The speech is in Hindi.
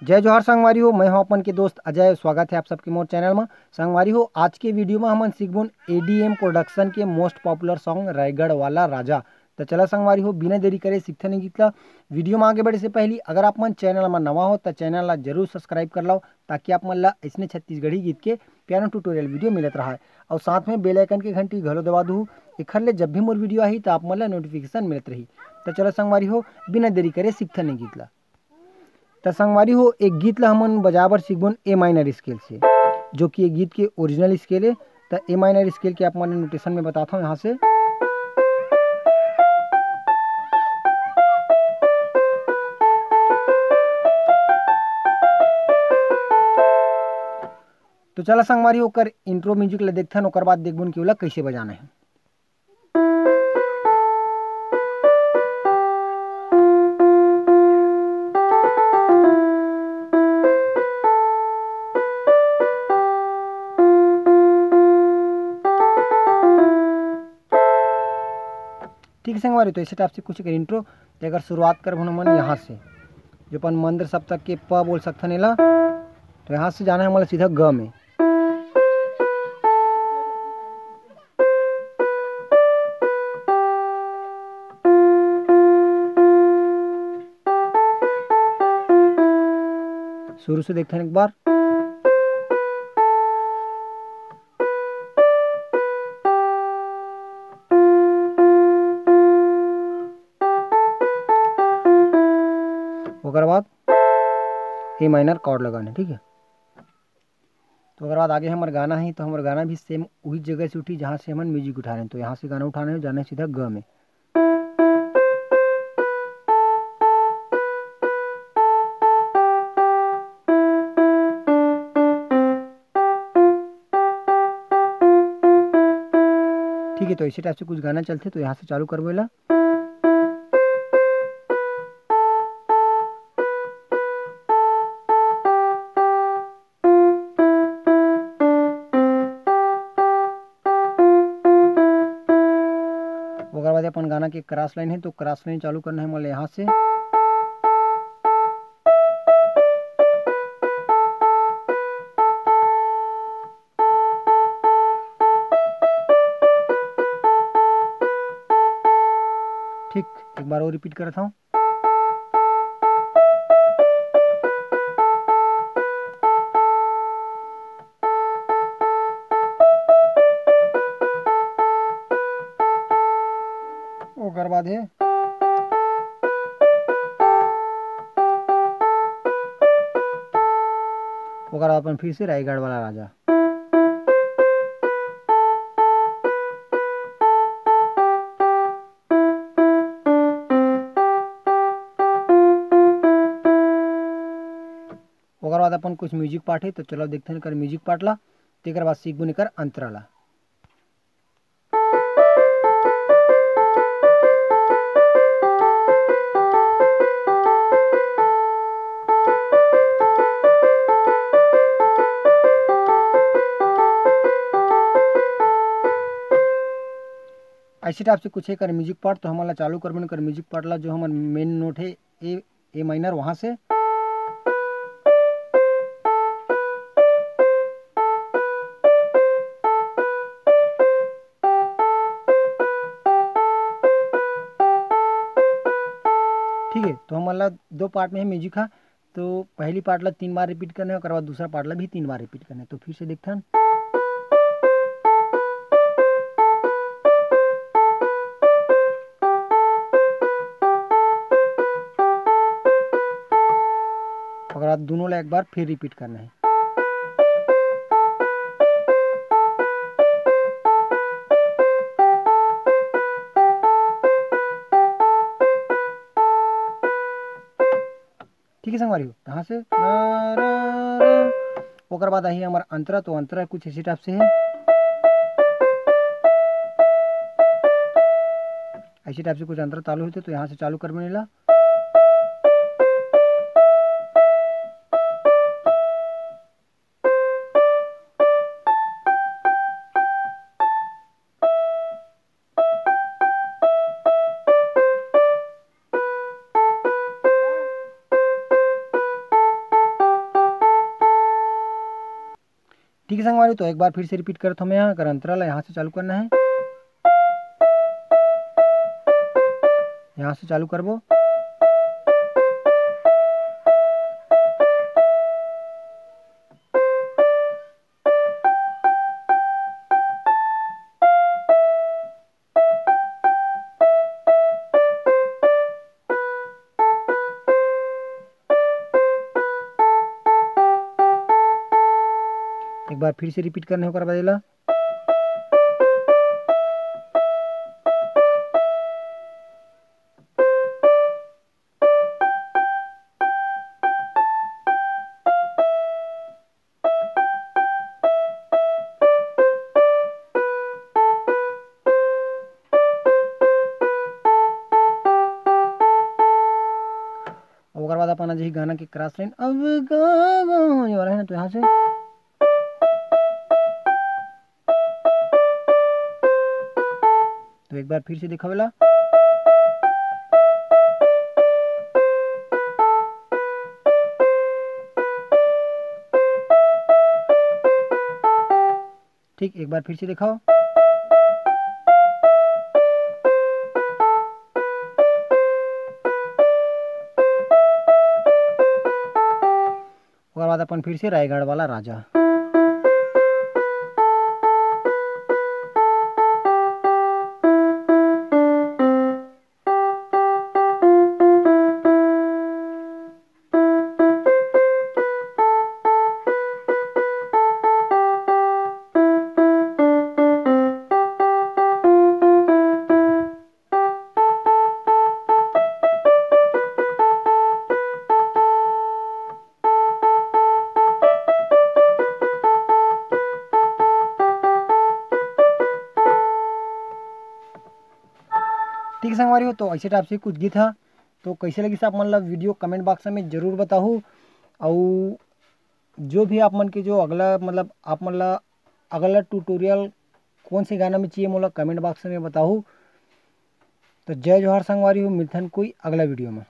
जय जोहार संगवारी हो। मैं हूं अपन के दोस्त अजय। स्वागत है आप सबके मोर चैनल में। संगवारी हो, आज के वीडियो में हम सीखबुन एडीएम प्रोडक्शन के मोस्ट पॉपुलर सॉन्ग रायगढ़ वाला राजा। तो चला संगवारी हो, बिना देरी करे सीखते नहीं गीत ला। वीडियो में आगे बढ़े से पहले अगर आप मन चैनल में नवा हो तो चैनल ला जरूर सब्सक्राइब कर लो, ताकि आप मन ला इसने छत्तीसगढ़ी गीत के पियानो ट्यूटोरियल वीडियो मिलत रहा है। और साथ में बेल आइकन की घंटी घलो दबा दूँ, एखर ले जब भी मोर वीडियो आई तो आप मन ला नोटिफिकेशन मिलत रही। तो चलो संगवारी हो, बिना देरी करे सीखते नहीं गीत ला। तो संगवारी हो, एक गीत ला हमन बजाबर सीखबन ए माइनर स्केल से, जो कि एक गीत के ओरिजिनल स्केल है। तो ए माइनर स्केल के आप मन नोटेशन में बताता हूँ यहाँ से। तो चला संगवारी होकर इंट्रो म्यूजिक ला देखथन, ओकर बाद देखबन कि ओला कैसे बजाना है। ठीक है संगवारी, तो इसे टाइप से कुछ इंट्रो। तो अगर शुरुआत कर मन यहाँ से, जो अपन मंद्र सप्तक के प बोल सकथन एला, तो यहाँ से जाना है हमारा सीधा ग में। शुरू से देखते हैं एक बार। ओकर बाद ए माइनर कॉर्ड लगाना, ठीक है। तो अगर बाद आगे हमारे गाना है, तो हमारा गाना भी सेम वही जगह से उठी जहाँ से हम म्यूजिक उठा रहे हैं। तो यहाँ से गाना उठाना है, जाना है सीधा ग में। ठीक है, तो इसी टाइप से कुछ गाना चलते, तो यहाँ से चालू करबो ला। ओकर बाद अपन गाना के क्रॉस लाइन है, तो क्रॉस लाइन चालू करना है मतलब यहाँ से। ठीक, एक बार और रिपीट करता हूँ। ओकर बाद है ओकर बाद अपन फिर से रायगढ़ वाला राजा। ओकर बाद अपन कुछ म्यूजिक पार्ट है, तो चलो देखते हैं कर म्यूजिक पार्ट ला। तेकर बाद सीखबो निकर अंतरा ला। ऐसे टाइप से कुछ है कर म्यूजिक पार्ट। तो हमारा चालू करबो कर म्यूजिक पार्ट ला, जो हमारा मेन नोट है ए माइनर, वहां से। ठीक है, तो हमारा दो पार्ट में है म्यूजिक है। तो पहली पार्ट ला 3 बार रिपीट करना है, और बाद दूसरा पार्ट ला भी 3 बार रिपीट करना है। तो फिर से देखते हैं। और बाद दोनों ला एक बार फिर रिपीट करना है। ठीक है संगवारी हो, यहाँ से ओकर बाद आई हमारा अंतरा। तो अंतरा कुछ इसी टाइप से है। ऐसी टाइप से कुछ अंतरा चालू होते, तो यहाँ से चालू कर ला। ठीक है संगवारी, तो एक बार फिर से रिपीट करता हूँ मैं, यहाँ कर अंतराल यहाँ से चालू करना है, यहाँ से चालू करबो, एक बार फिर से रिपीट करने होकर बदला। ओकर बाद अपन जी गाना के क्रॉस लाइन अब गा वाला है ना, तो यहाँ से तो एक बार फिर से दिखावेला। ठीक, एक बार फिर से दिखाओ। उसके बाद अपन फिर से रायगढ़ वाला राजा। ठीक है संगवारी हो, तो ऐसे टाइप से कुछ गीत है, तो कैसे लगी सब मतलब वीडियो कमेंट बॉक्स में जरूर बताओ। और जो भी आप मन के जो अगला मतलब आप मतलब अगला ट्यूटोरियल कौन से गाना में चाहिए मोला कमेंट बॉक्स में बताओ। तो जय जोहार संगवारी हो, मिलथन कोई अगला वीडियो में।